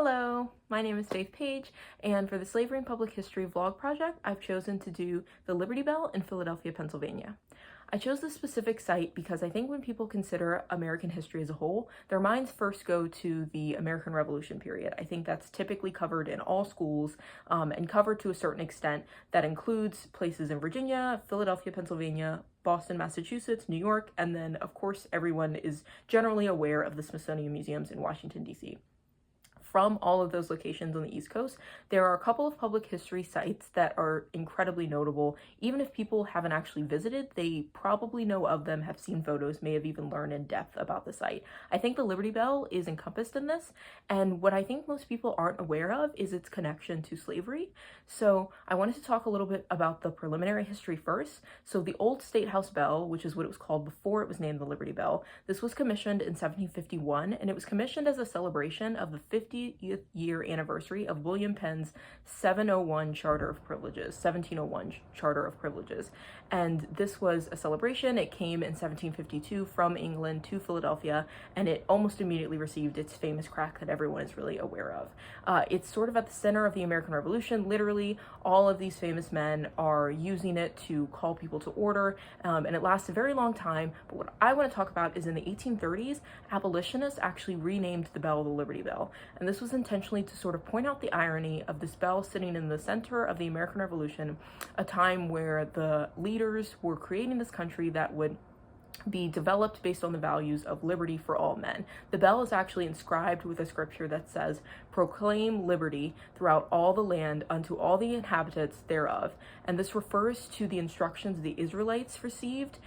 Hello, my name is Faith Page, and for the Slavery and Public History vlog project, I've chosen to do the Liberty Bell in Philadelphia, Pennsylvania. I chose this specific site because I think when people consider American history as a whole, their minds first go to the American Revolution period. I think that's typically covered in all schools and covered to a certain extent. That includes places in Virginia, Philadelphia, Pennsylvania, Boston, Massachusetts, New York, and then of course everyone is generally aware of the Smithsonian Museums in Washington, D.C. From all of those locations on the East Coast, there are a couple of public history sites that are incredibly notable. Even if people haven't actually visited, they probably know of them, have seen photos, may have even learned in depth about the site. I think the Liberty Bell is encompassed in this, and what I think most people aren't aware of is its connection to slavery. So I wanted to talk a little bit about the preliminary history first. So the Old State House Bell, which is what it was called before it was named the Liberty Bell, this was commissioned in 1751, and it was commissioned as a celebration of the 50th year anniversary of William Penn's 1701 Charter of Privileges. And this was a celebration. It came in 1752 from England to Philadelphia, and it almost immediately received its famous crack that everyone is really aware of. It's sort of at the center of the American Revolution. Literally, all of these famous men are using it to call people to order, and it lasts a very long time. But what I want to talk about is in the 1830s, abolitionists actually renamed the bell the Liberty Bell. And this was intentionally to sort of point out the irony of this bell sitting in the center of the American Revolution, a time where the leaders were creating this country that would be developed based on the values of liberty for all men. The bell is actually inscribed with a scripture that says, "Proclaim liberty throughout all the land unto all the inhabitants thereof." And this refers to the instructions the Israelites received,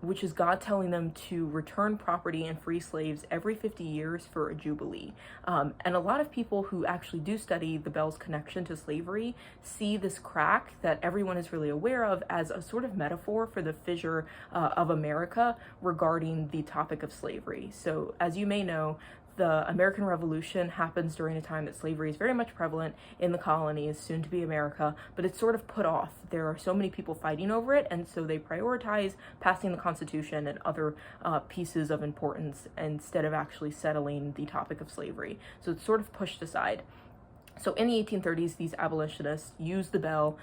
which is God telling them to return property and free slaves every 50 years for a jubilee. And a lot of people who actually do study the bell's connection to slavery see this crack that everyone is really aware of as a sort of metaphor for the fissure of America regarding the topic of slavery. So as you may know, the American Revolution happens during a time that slavery is very much prevalent in the colonies, soon to be America, but it's sort of put off. There are so many people fighting over it, and so they prioritize passing the Constitution and other pieces of importance instead of actually settling the topic of slavery. So it's sort of pushed aside. So in the 1830s, these abolitionists used the bell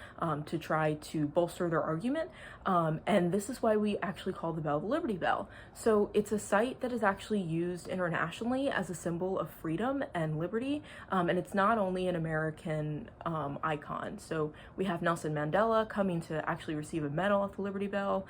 to try to bolster their argument, and this is why we actually call the bell the Liberty Bell. So it's a site that is actually used internationally as a symbol of freedom and liberty, and it's not only an American icon. So we have Nelson Mandela coming to actually receive a medal at the Liberty Bell.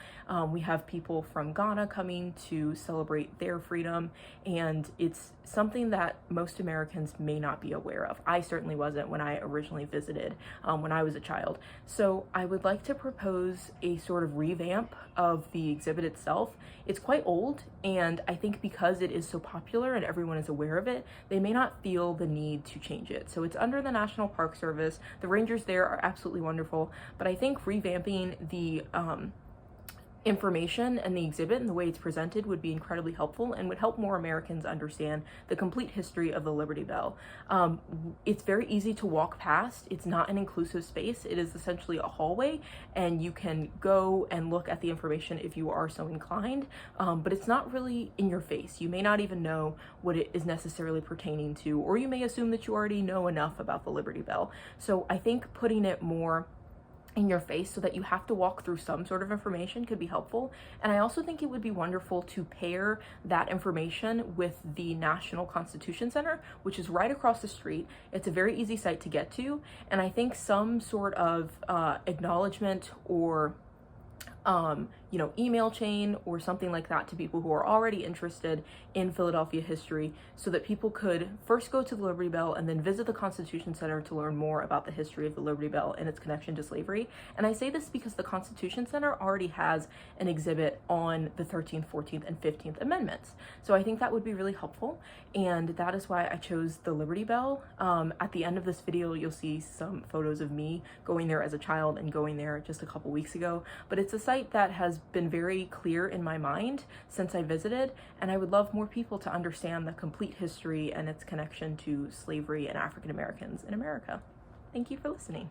We have people from Ghana coming to celebrate their freedom, and it's something that most Americans may not be aware of. I certainly wasn't when I originally visited when I was a child. So I would like to propose a sort of revamp of the exhibit itself. It's quite old, and I think because it is so popular and everyone is aware of it, they may not feel the need to change it. So it's under the National Park Service. The rangers there are absolutely wonderful, but I think revamping the information and the exhibit and the way it's presented would be incredibly helpful and would help more Americans understand the complete history of the Liberty Bell. It's very easy to walk past. It's not an inclusive space. It is essentially a hallway, and you can go and look at the information if you are so inclined, but it's not really in your face. You may not even know what it is necessarily pertaining to, or you may assume that you already know enough about the Liberty Bell. So I think putting it more in your face so that you have to walk through some sort of information could be helpful. And I also think it would be wonderful to pair that information with the National Constitution Center, which is right across the street. It's a very easy site to get to, and I think some sort of acknowledgement or email chain or something like that to people who are already interested in Philadelphia history, so that people could first go to the Liberty Bell and then visit the Constitution Center to learn more about the history of the Liberty Bell and its connection to slavery. And I say this because the Constitution Center already has an exhibit on the 13th, 14th, and 15th Amendments. So I think that would be really helpful, and that is why I chose the Liberty Bell. At the end of this video, you'll see some photos of me going there as a child and going there just a couple weeks ago, but it's a site that has been very clear in my mind since I visited, and I would love more people to understand the complete history and its connection to slavery and African Americans in America. Thank you for listening.